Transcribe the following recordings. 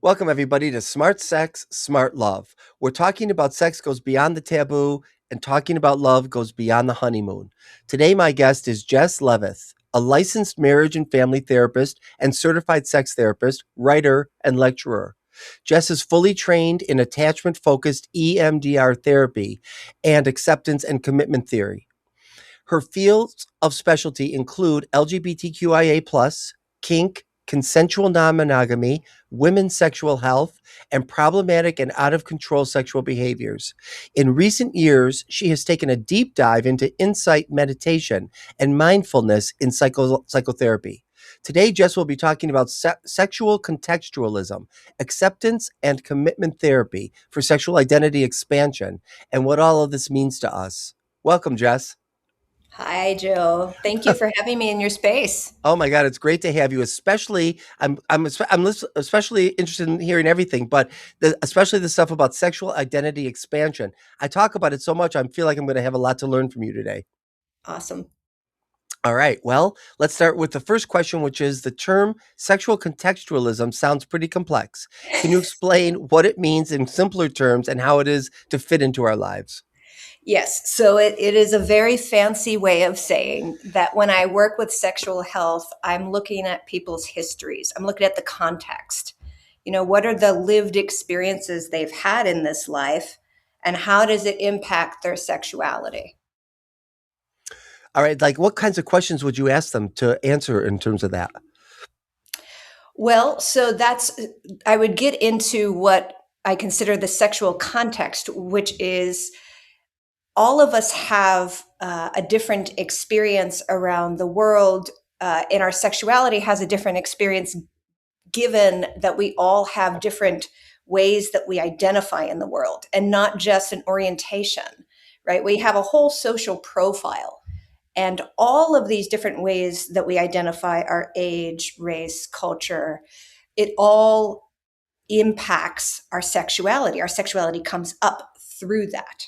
Welcome, everybody, to Smart Sex, Smart Love. We're talking about sex goes beyond the taboo, and talking about love goes beyond the honeymoon. Today, my guest is Jess Levith, a licensed marriage and family therapist and certified sex therapist, writer, and lecturer. Jess is fully trained in attachment focused EMDR therapy and acceptance and commitment theory. Her fields of specialty include LGBTQIA, kink, consensual non monogamy, women's sexual health, and problematic and out of control sexual behaviors. In recent years, she has taken a deep dive into insight meditation and mindfulness in psychotherapy. Today, Jess will be talking about sexual contextualism, acceptance and commitment therapy for sexual identity expansion, and what all of this means to us. Welcome, Jess. Hi, Jill. Thank you for having me in your space. Oh my God, it's great to have you. Especially, especially interested in hearing everything, but especially the stuff about sexual identity expansion. I talk about it so much. I feel like I'm going to have a lot to learn from you today. Awesome. All right. Well, let's start with the first question, which is the term sexual contextualism sounds pretty complex. Can you explain what it means in simpler terms and how it is to fit into our lives? Yes, so it is a very fancy way of saying that when I work with sexual health, I'm looking at people's histories. I'm looking at the context. What are the lived experiences they've had in this life, and how does it impact their sexuality? All right. Like, what kinds of questions would you ask them to answer in terms of that? Well, I would get into what I consider the sexual context, which is all of us have a different experience around the world, and our sexuality has a different experience given that we all have different ways that we identify in the world and not just an orientation, right? We have a whole social profile. And all of these different ways that we identify our age, race, culture, it all impacts our sexuality. Our sexuality comes up through that.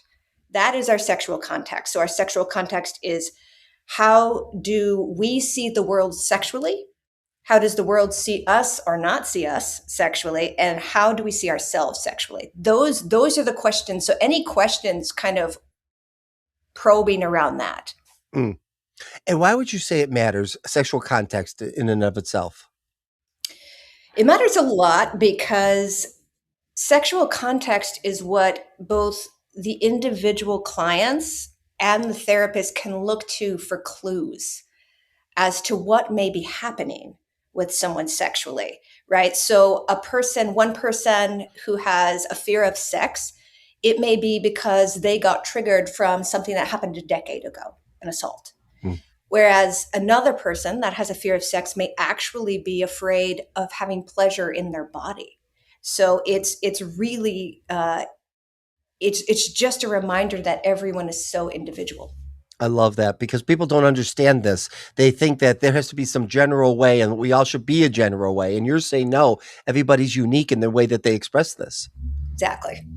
That is our sexual context. So our sexual context is, how do we see the world sexually? How does the world see us or not see us sexually? And how do we see ourselves sexually? Those are the questions. So any questions kind of probing around that. Mm. And why would you say it matters, sexual context in and of itself? It matters a lot because sexual context is what both the individual clients and the therapist can look to for clues as to what may be happening with someone sexually, right? So one person who has a fear of sex, it may be because they got triggered from something that happened a decade ago, an assault. Mm. Whereas another person that has a fear of sex may actually be afraid of having pleasure in their body. So it's really it's just a reminder that everyone is so individual. I love that because people don't understand this. They think that there has to be some general way and we all should be a general way. And you're saying, no, everybody's unique in the way that they express this. Exactly.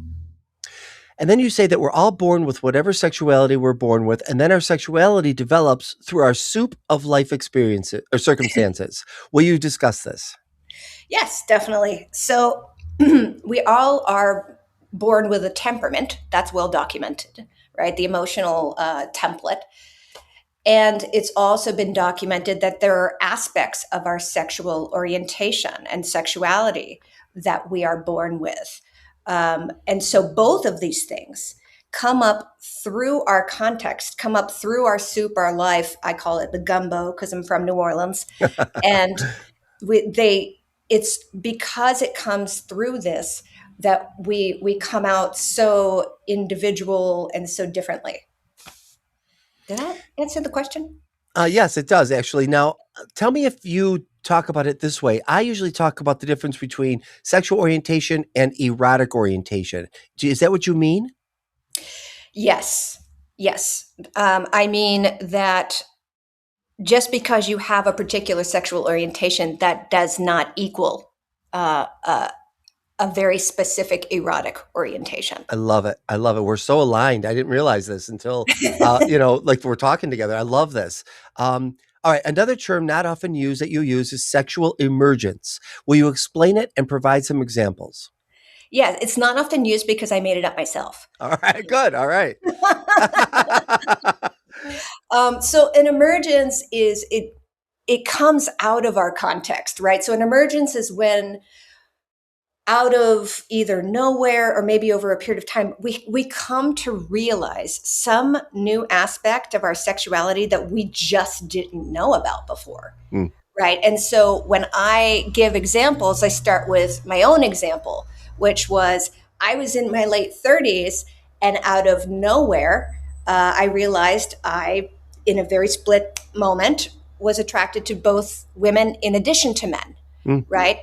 And then you say that we're all born with whatever sexuality we're born with. And then our sexuality develops through our soup of life experiences or circumstances. Will you discuss this? Yes, definitely. So we all are born with a temperament that's well documented, right? The emotional template. And it's also been documented that there are aspects of our sexual orientation and sexuality that we are born with. And so both of these things come up through our context, come up through our soup, our life. I call it the gumbo because I'm from New Orleans. And it's because it comes through this that we come out so individual and so differently. Did that answer the question? Yes, it does actually. Now, tell me if you talk about it this way. I usually talk about the difference between sexual orientation and erotic orientation. Is that what you mean? Yes. Yes. I mean that just because you have a particular sexual orientation, that does not equal a very specific erotic orientation. I love it. I love it. We're so aligned. I didn't realize this until, like we're talking together. I love this. All right. Another term not often used that you use is sexual emergence. Will you explain it and provide some examples? Yeah, it's not often used because I made it up myself. All right. Good. All right. So an emergence is it comes out of our context, right? So an emergence is when out of either nowhere or maybe over a period of time, we come to realize some new aspect of our sexuality that we just didn't know about before. Mm, Right. And so when I give examples, I start with my own example, which was I was in my late 30s, and out of nowhere, I realized in a very split moment, was attracted to both women in addition to men. mm, Right.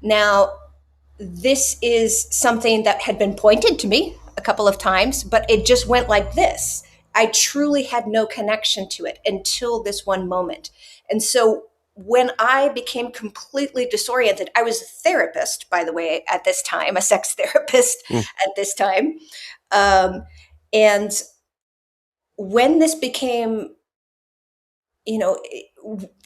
Now, this is something that had been pointed to me a couple of times, but it just went like this. I truly had no connection to it until this one moment. And so when I became completely disoriented, I was a therapist, by the way, at this time, a sex therapist mm, at this time. Um, and when this became, you know,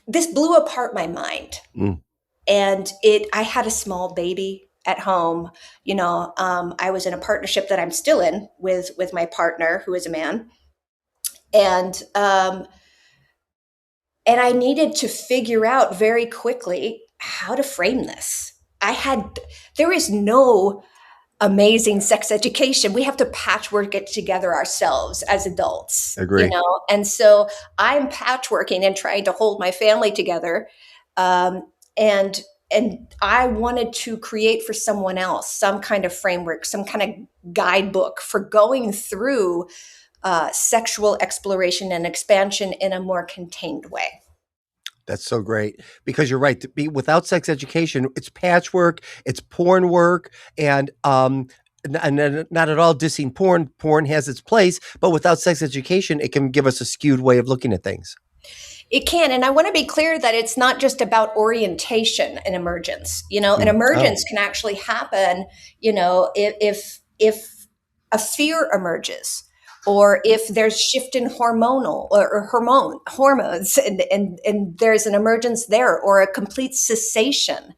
this blew apart my mind. mm. And I had a small baby at home. I was in a partnership that I'm still in with my partner, who is a man. And I needed to figure out very quickly how to frame this. There is no amazing sex education. We have to patchwork it together ourselves as adults, Agree. And so I'm patchworking and trying to hold my family together. Um, and I wanted to create for someone else some kind of framework, some kind of guidebook for going through sexual exploration and expansion in a more contained way. That's so great because you're right. To be without sex education, it's patchwork, it's porn work, and not at all dissing porn. Porn has its place, but without sex education, it can give us a skewed way of looking at things. It can. And I want to be clear that it's not just about orientation and emergence. An Oh, emergence can actually happen, if a fear emerges, or if there's shift in hormones, and there's an emergence there, or a complete cessation.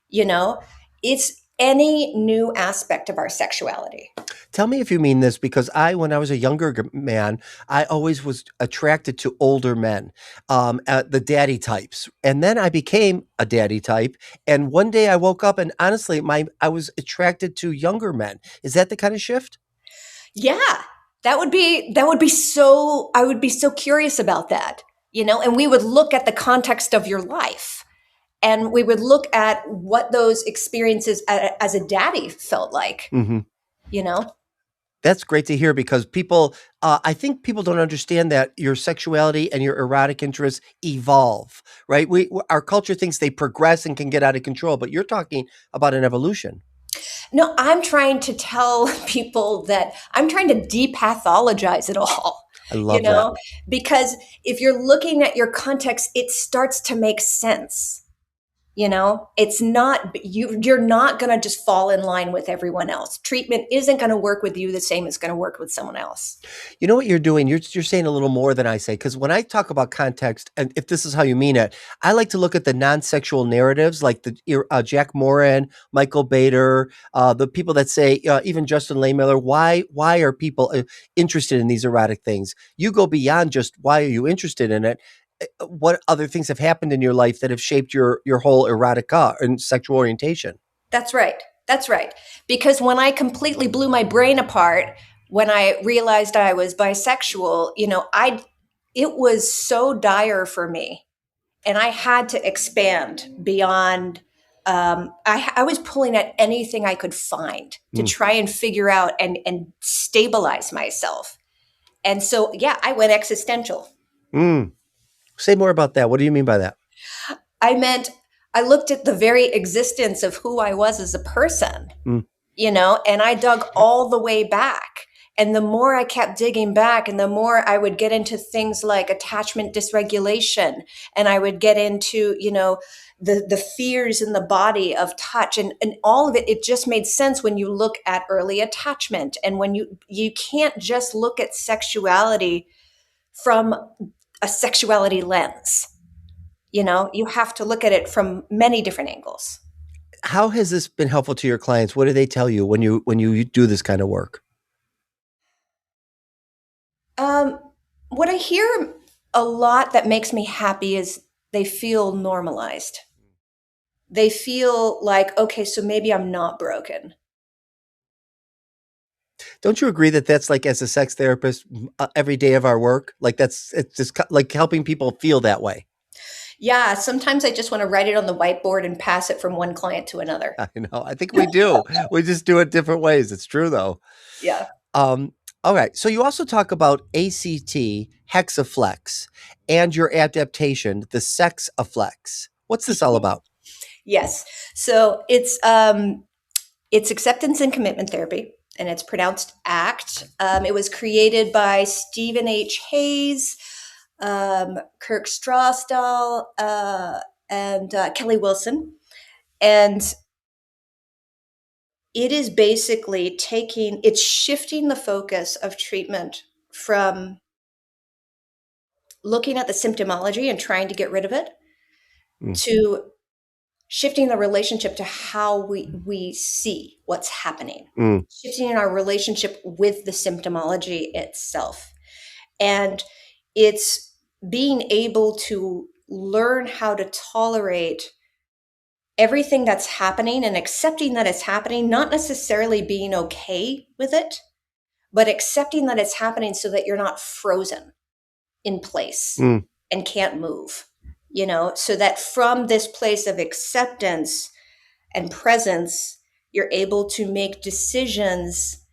you know it's any new aspect of our sexuality. tell me if you mean this because when I was a younger man, I always was attracted to older men, the daddy types, and then I became a daddy type. And one day I woke up, and honestly, I was attracted to younger men. Is that the kind of shift? Yeah, that would be so, I would be so curious about that. And we would look at the context of your life, and we would look at what those experiences as a daddy felt like Hmm. you know That's great to hear because I think people don't understand that your sexuality and your erotic interests evolve, right? Our culture thinks they progress and can get out of control, but you're talking about an evolution. No, I'm trying to tell people that I'm trying to depathologize it all, I you love that. know, because if you're looking at your context, it starts to make sense. It's not you're not going to just fall in line with everyone else. Treatment isn't going to work with you the same as going to work with someone else. You know what you're doing? You're saying a little more than I say because when I talk about context, and if this is how you mean it, I like to look at the non-sexual narratives, like Jack Moran, Michael Bader, the people that say even Justin Lehmiller. Why are people interested in these erotic things? You go beyond just why are you interested in it. What other things have happened in your life that have shaped your whole erotica and sexual orientation? That's right. That's right. Because when I completely blew my brain apart, when I realized I was bisexual, it was so dire for me, and I had to expand beyond. I was pulling at anything I could find to Mm. try and figure out and stabilize myself. And so, yeah, I went existential. Mm. Say more about that. What do you mean by that? I meant I looked at the very existence of who I was as a person, Mm. and I dug all the way back. And the more I kept digging back, and the more I would get into things like attachment dysregulation, and I would get into, the fears in the body of touch, and all of it, it just made sense when you look at early attachment. And when you can't just look at sexuality from a sexuality lens. You have to look at it from many different angles. How has this been helpful to your clients? What do they tell you when you do this kind of work? Um, what I hear a lot that makes me happy is they feel normalized. They feel like, okay, so maybe I'm not broken. Don't you agree that that's like as a sex therapist, every day of our work, like it's just like helping people feel that way. Yeah, sometimes I just want to write it on the whiteboard and pass it from one client to another. I know. I think we do. We just do it different ways. It's true though. Yeah. Um, all right. So you also talk about ACT, Hexaflex, and your adaptation, the Sexoflex. What's this all about? Yes. So it's acceptance and commitment therapy, and it's pronounced ACT. It was created by Stephen H. Hayes, Kirk Strausdahl, and Kelly Wilson. And it is basically it's shifting the focus of treatment from looking at the symptomology and trying to get rid of it Mm, to shifting the relationship to how we see what's happening, mm, shifting in our relationship with the symptomology itself. And it's being able to learn how to tolerate everything that's happening and accepting that it's happening, not necessarily being okay with it, but accepting that it's happening so that you're not frozen in place mm. and can't move, so that from this place of acceptance and presence, you're able to make decisions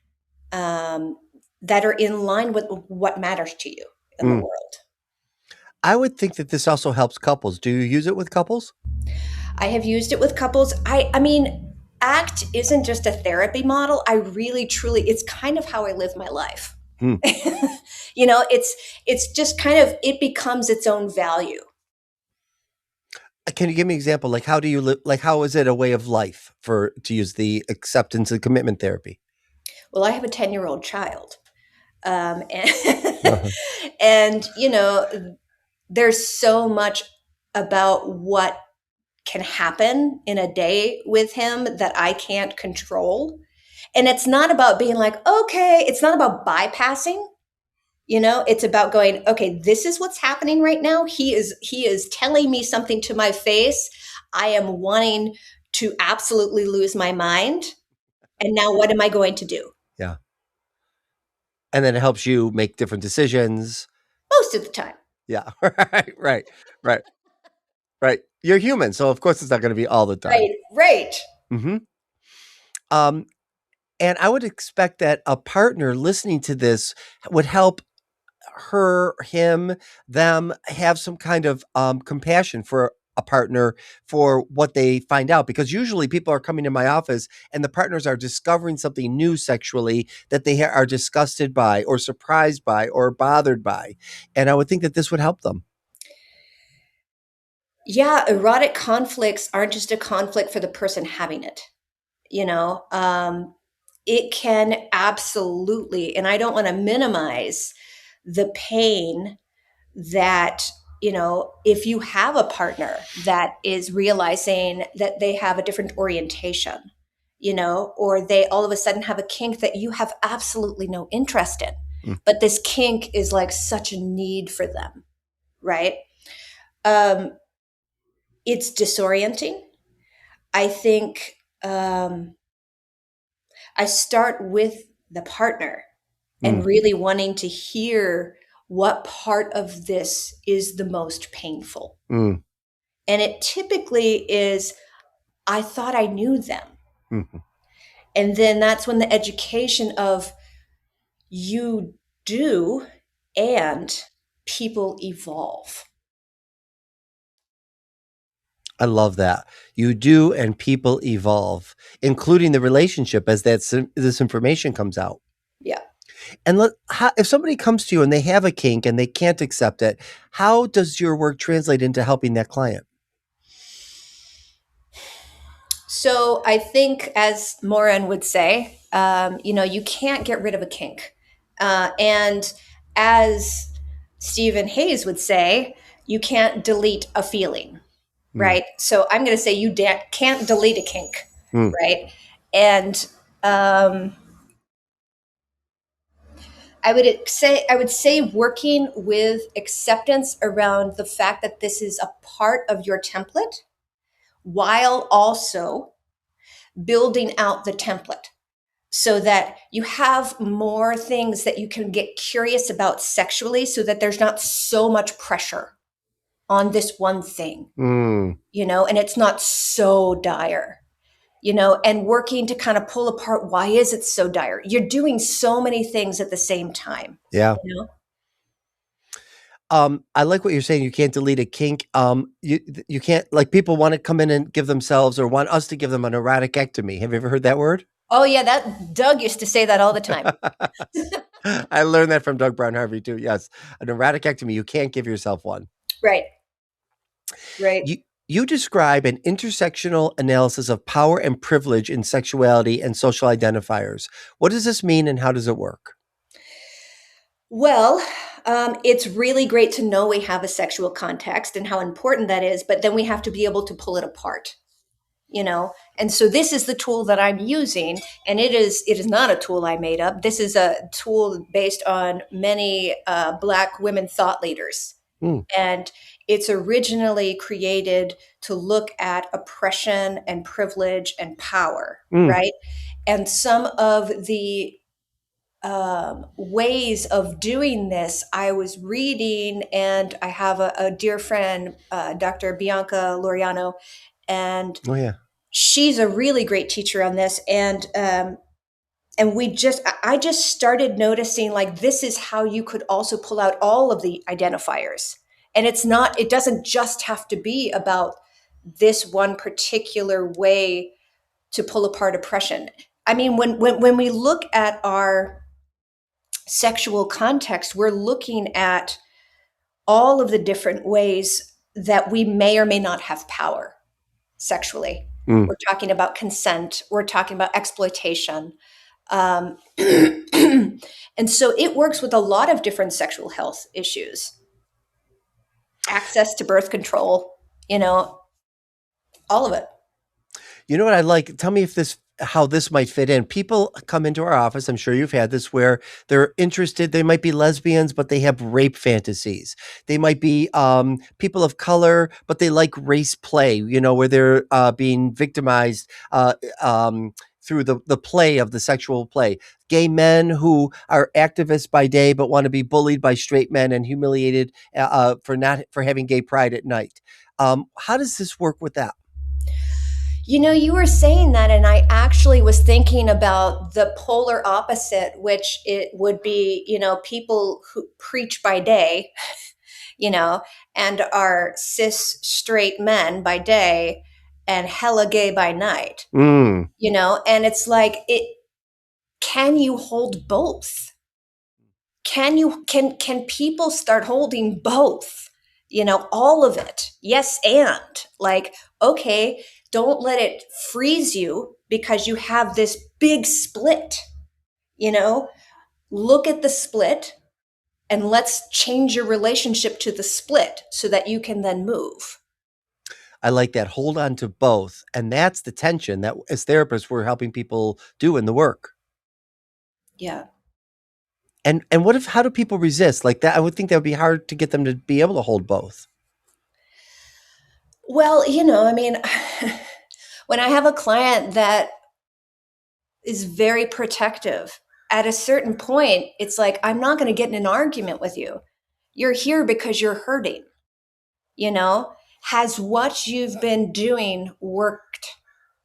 um, that are in line with what matters to you in the Mm. world. I would think that this also helps couples. Do you use it with couples? I have used it with couples. I mean, ACT isn't just a therapy model. I really, truly, it's kind of how I live my life. Hmm. It's just kind of, it becomes its own value. Can you give me an example? Like, how do you live? Like, how is it a way of life for to use the acceptance and commitment therapy? Well, I have a 10-year-old child. And, Uh-huh. and, there's so much about what can happen in a day with him that I can't control. And it's not about being like, okay, it's not about bypassing. It's about going, okay, this is what's happening right now. He is telling me something to my face. I am wanting to absolutely lose my mind. And now what am I going to do? Yeah. And then it helps you make different decisions. Most of the time. Yeah. Right. Right. Right. Right. You're human, so of course it's not going to be all the time. Right, right. Hmm. Um, and I would expect that a partner listening to this would help her, him, them have some kind of compassion for a partner for what they find out. Because usually people are coming to my office and the partners are discovering something new sexually that they are disgusted by or surprised by or bothered by. And I would think that this would help them. Yeah, erotic conflicts aren't just a conflict for the person having it. You know, it can absolutely, and I don't want to minimize the pain that, if you have a partner that is realizing that they have a different orientation, or they all of a sudden have a kink that you have absolutely no interest in, Mm, but this kink is like such a need for them, right? Um, it's disorienting. I think I start with the partner mm, and really wanting to hear what part of this is the most painful. mm, And it typically is, I thought I knew them. mm. And then that's when the education of you do and people evolve. I love that. You do, and people evolve, including the relationship as this information comes out. Yeah. And if somebody comes to you and they have a kink and they can't accept it, how does your work translate into helping that client? So I think, as Moran would say, you can't get rid of a kink. And as Stephen Hayes would say, you can't delete a feeling, Mm. right? So I'm going to say you can't delete a kink, Mm. right? And um, I would say working with acceptance around the fact that this is a part of your template, while also building out the template so that you have more things that you can get curious about sexually, so that there's not so much pressure on this one thing, Mm. and it's not so dire, and working to kind of pull apart, why is it so dire? You're doing so many things at the same time, Yeah. you know? I like what you're saying. You can't delete a kink. You can't, like, people want to come in and give themselves, or want us to give them an eroticectomy. Have you ever heard that word? Oh yeah, that Doug used to say that all the time. I learned that from Doug Brown Harvey too. Yes, an eroticectomy. You can't give yourself one. Right, right. You describe an intersectional analysis of power and privilege in sexuality and social identifiers. What does this mean, and how does it work? Well, it's really great to know we have a sexual context and how important that is, but then we have to be able to pull it apart, And so this is the tool that I'm using, and it is not a tool I made up. This is a tool based on many Black women thought leaders, Mm. and it's originally created to look at oppression and privilege and power, Mm. right? And some of the ways of doing this I was reading, and I have a dear friend, Dr. Bianca Loriano, and Oh yeah. she's a really great teacher on this. And I just started noticing, like, this is how you could also pull out all of the identifiers. And it doesn't just have to be about this one particular way to pull apart oppression. I mean, when we look at our sexual context, we're looking at all of the different ways that we may or may not have power sexually. Mm. We're talking about consent, we're talking about exploitation. And so it works with a lot of different sexual health issues, access to birth control, all of it. You know what I like? Tell me if how this might fit in. People come into our office, I'm sure you've had this, where they're interested, they might be lesbians, but they have rape fantasies. They might be people of color, but they like race play, where they're being victimized through the play of the sexual play. Gay men who are activists by day, but want to be bullied by straight men and humiliated for having gay pride at night. How does this work with that? You were saying that, and I actually was thinking about the polar opposite, which it would be, people who preach by day, you know, and are cis straight men by day and hella gay by night, Mm. and it's like, can you hold both? Can people start holding both? All of it. Yes, and like, okay, don't let it freeze you because you have this big split. You know, Look at the split and let's change your relationship to the split so that you can then move. I like that. Hold on to both. And that's the tension that as therapists we're helping people do in the work. Yeah. And how do people resist? Like that, I would think that would be hard to get them to be able to hold both. Well, I mean, when I have a client that is very protective, at a certain point, it's like, I'm not going to get in an argument with you. You're here because you're hurting. Has what you've been doing worked?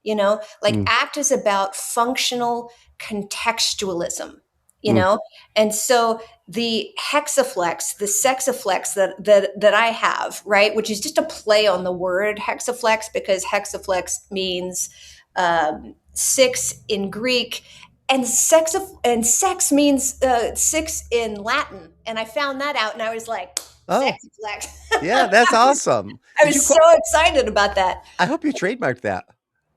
Like, Mm. ACT is about functional contextualism, you Mm. know? And so the hexaflex, the sexoflex that I have, right, which is just a play on the word hexaflex, because hexaflex means six in Greek, and sex means six in Latin. And I found that out, and I was like, Oh, sexoflex. yeah, that's awesome. I Did you was so excited about that. I hope you trademarked that.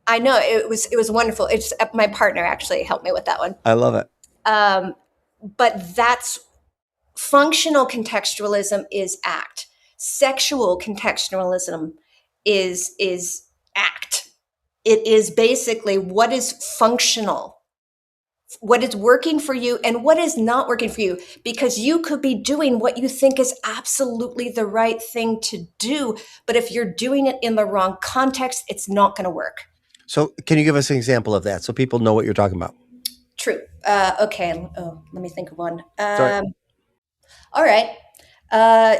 I know, it was wonderful. It's my partner actually helped me with that one. I love it. But that's functional contextualism is ACT. Sexual contextualism is act. It is basically what is functional, what is working for you and what is not working for you, because you could be doing what you think is absolutely the right thing to do, but if you're doing it in the wrong context, it's not going to work. So can you give us an example of that so people know what you're talking about? True. Okay. Oh, let me think of one. Sorry. All right.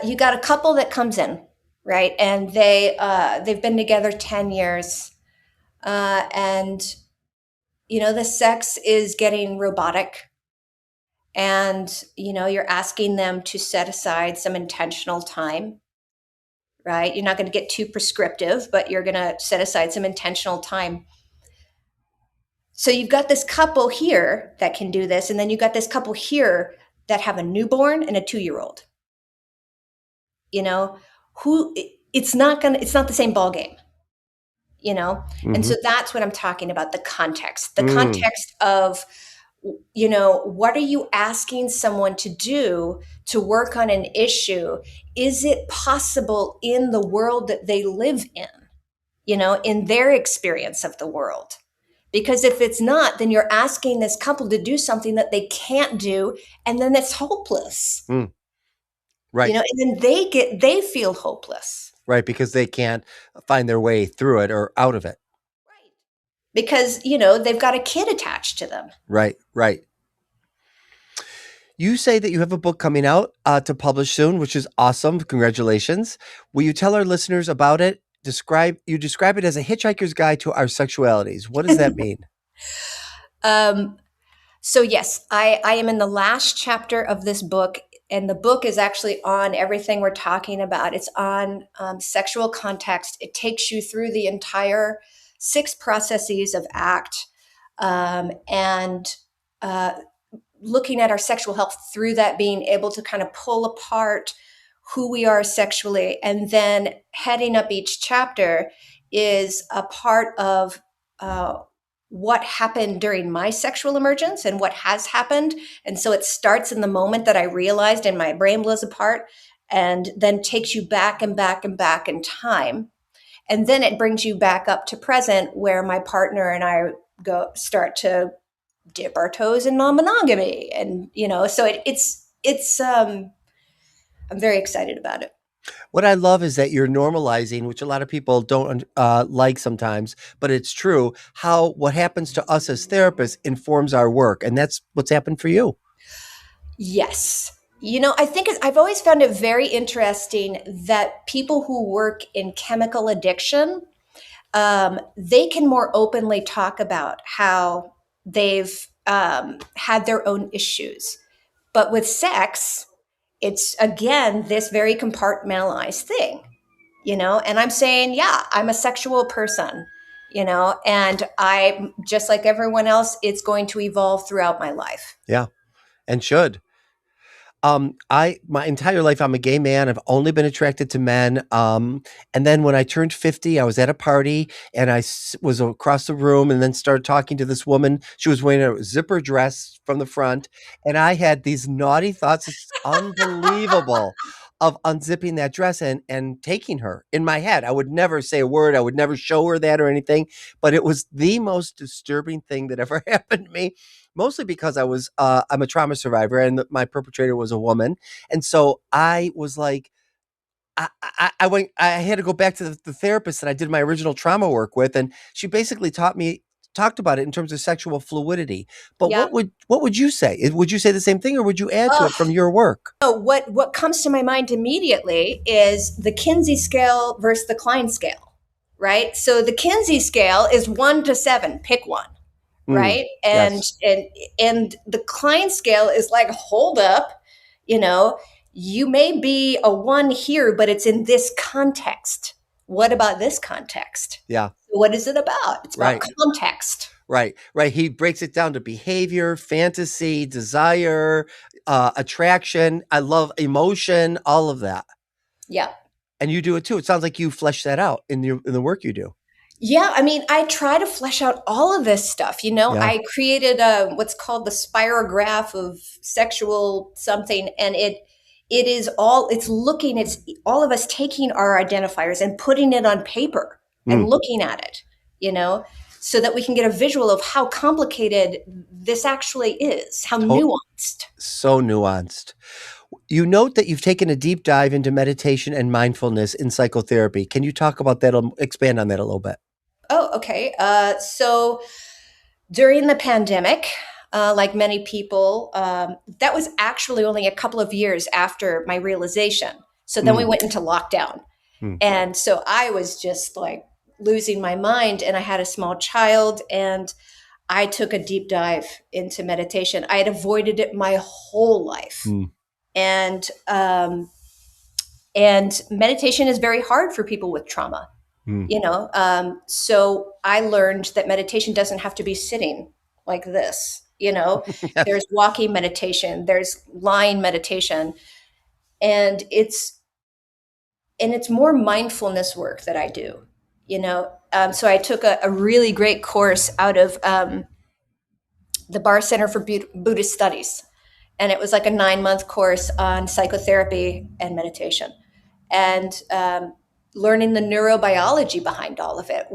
You got a couple that comes in, right? And they've been together 10 years. And the sex is getting robotic. And you're asking them to set aside some intentional time, right? You're not going to get too prescriptive, but you're going to set aside some intentional time. So you've got this couple here that can do this, and then you've got this couple here that have a newborn and a 2-year-old. Who it's not the same ball game. And so that's what I'm talking about, the context of what are you asking someone to do to work on an issue? Is it possible in the world that they live in their experience of the world? Because if it's not, then you're asking this couple to do something that they can't do, and then it's hopeless. Right. And then they feel hopeless. Right, because they can't find their way through it or out of it. Right. Because, they've got a kid attached to them. Right. You say that you have a book coming out to publish soon, which is awesome. Congratulations. Will you tell our listeners about it? You describe it as a hitchhiker's guide to our sexualities. What does that mean? So yes, I am in the last chapter of this book, and the book is actually on everything we're talking about. It's on sexual context. It takes you through the entire 6 processes of ACT, and looking at our sexual health through that, being able to kind of pull apart who we are sexually, and then heading up each chapter is a part of what happened during my sexual emergence and what has happened. And so it starts in the moment that I realized and my brain blows apart, and then takes you back and back and back in time. And then it brings you back up to present, where my partner and I start to dip our toes in non-monogamy. And, so it's I'm very excited about it. What I love is that you're normalizing, which a lot of people don't like sometimes, but it's true, how what happens to us as therapists informs our work. And that's what's happened for you. Yes. I think I've always found it very interesting that people who work in chemical addiction, they can more openly talk about how they've had their own issues. But with sex, it's, again, this very compartmentalized thing, and I'm saying, yeah, I'm a sexual person, and I, just like everyone else, it's going to evolve throughout my life. Yeah, and should. My entire life, I'm a gay man. I've only been attracted to men. And then when I turned 50, I was at a party and was across the room and then started talking to this woman. She was wearing a zipper dress from the front. And I had these naughty thoughts. It's unbelievable, of unzipping that dress and taking her in my head. I would never say a word. I would never show her that or anything, but it was the most disturbing thing that ever happened to me. Mostly because I'm a trauma survivor and my perpetrator was a woman. And so I was like, I had to go back to the therapist that I did my original trauma work with. And she basically talked about it in terms of sexual fluidity. But Yeah. what would you say? Would you say the same thing or would you add to it from your work? What comes to my mind immediately is the Kinsey scale versus the Klein scale, right? So the Kinsey scale is 1 to 7, pick one. Right. And yes. and the Klein scale is like, hold up, you may be a 1 here, but it's in this context. What about this context? Yeah. What is it about? It's about context. Right. He breaks it down to behavior, fantasy, desire, attraction. I love emotion, all of that. Yeah. And you do it too. It sounds like you flesh that out in the work you do. Yeah, I mean, I try to flesh out all of this stuff. Yeah. I created what's called the spirograph of sexual something, and it's all of us taking our identifiers and putting it on paper and Mm. looking at it, you know, so that we can get a visual of how complicated this actually is, how To- nuanced. so nuanced. You note that you've taken a deep dive into meditation and mindfulness in psychotherapy. Can you talk about that, expand on that a little bit? Oh, okay. So during the pandemic, like many people, that was actually only a couple of years after my realization. So then we Mm. went into lockdown. Mm. And so I was just like losing my mind. And I had a small child, and I took a deep dive into meditation. I had avoided it my whole life. Mm. And, um, and meditation is very hard for people with trauma, Mm. you know. So I learned that meditation doesn't have to be sitting like this, you know. Yes. There's walking meditation, there's lying meditation, and it's more mindfulness work that I do, you know. So I took a really great course out of the Bar Center for Buddhist Studies, and it was like a 9-month course on psychotherapy and meditation, and learning the neurobiology behind all of it.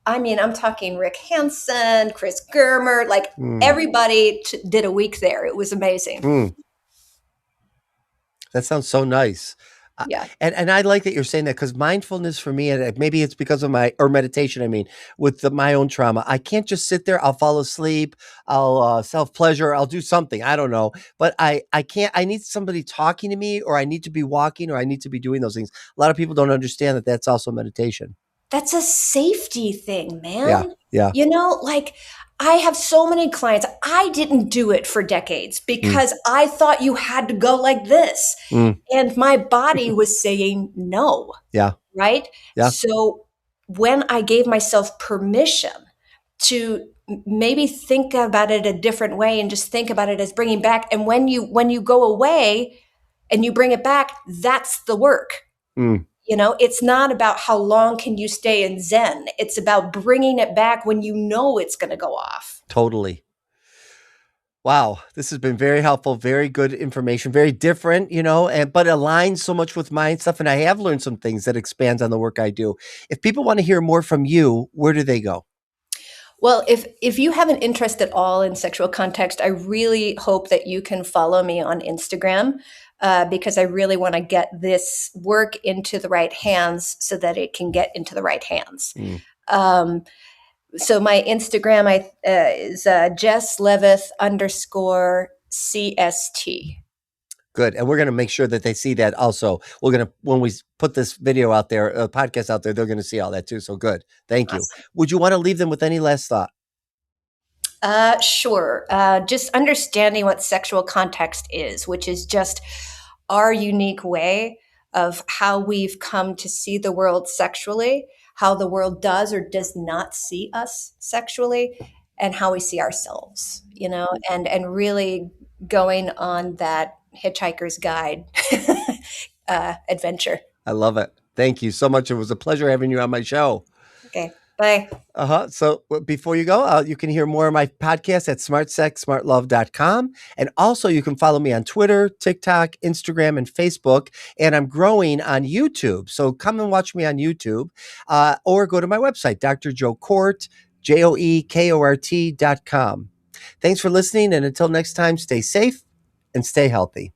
I'm talking Rick Hansen, Chris Germer, like Mm. everybody did a week there. It was amazing. Mm. That sounds so nice. Yeah. And I like that you're saying that, because mindfulness for me, and maybe it's because of meditation, I mean, with my own trauma, I can't just sit there. I'll fall asleep. I'll self-pleasure. I'll do something. I don't know. But I can't, I need somebody talking to me, or I need to be walking, or I need to be doing those things. A lot of people don't understand that that's also meditation. That's a safety thing, Yeah. man. Yeah. You know, like I have so many clients. I didn't do it for decades Mm. because I thought you had to go like this. Mm. And my body was saying no, Yeah. right? Yeah. So when I gave myself permission to maybe think about it a different way and just think about it as bringing back, and when you go away and you bring it back, that's the work. Mm. You know, it's not about how long can you stay in Zen. It's about bringing it back when you know it's going to go off. Totally. Wow, this has been very helpful, very good information, very different, but aligns so much with my stuff. And I have learned some things that expands on the work I do. If people want to hear more from you, where do they go? Well, if you have an interest at all in sexual context, I really hope that you can follow me on Instagram, because I really want to get this work into the right hands so that it can get into the right hands. Mm. So my Instagram is Jess Levith _CST. Good. And we're going to make sure that they see that also. We're going to, when we put this video out there, podcast out there, they're going to see all that too. So good. Thank you. Awesome. Would you want to leave them with any last thought? Sure. Just understanding what sexual context is, which is just our unique way of how we've come to see the world sexually, how the world does or does not see us sexually, and how we see ourselves, you know, and really going on that hitchhiker's guide adventure. I love it. Thank you so much. It was a pleasure having you on my show. Okay. Bye. So before you go, you can hear more of my podcast at smartsexsmartlove.com. And also you can follow me on Twitter, TikTok, Instagram, and Facebook. And I'm growing on YouTube. So come and watch me on YouTube, or go to my website, Dr. Joe Kort, JoeKort.com. Thanks for listening. And until next time, stay safe and stay healthy.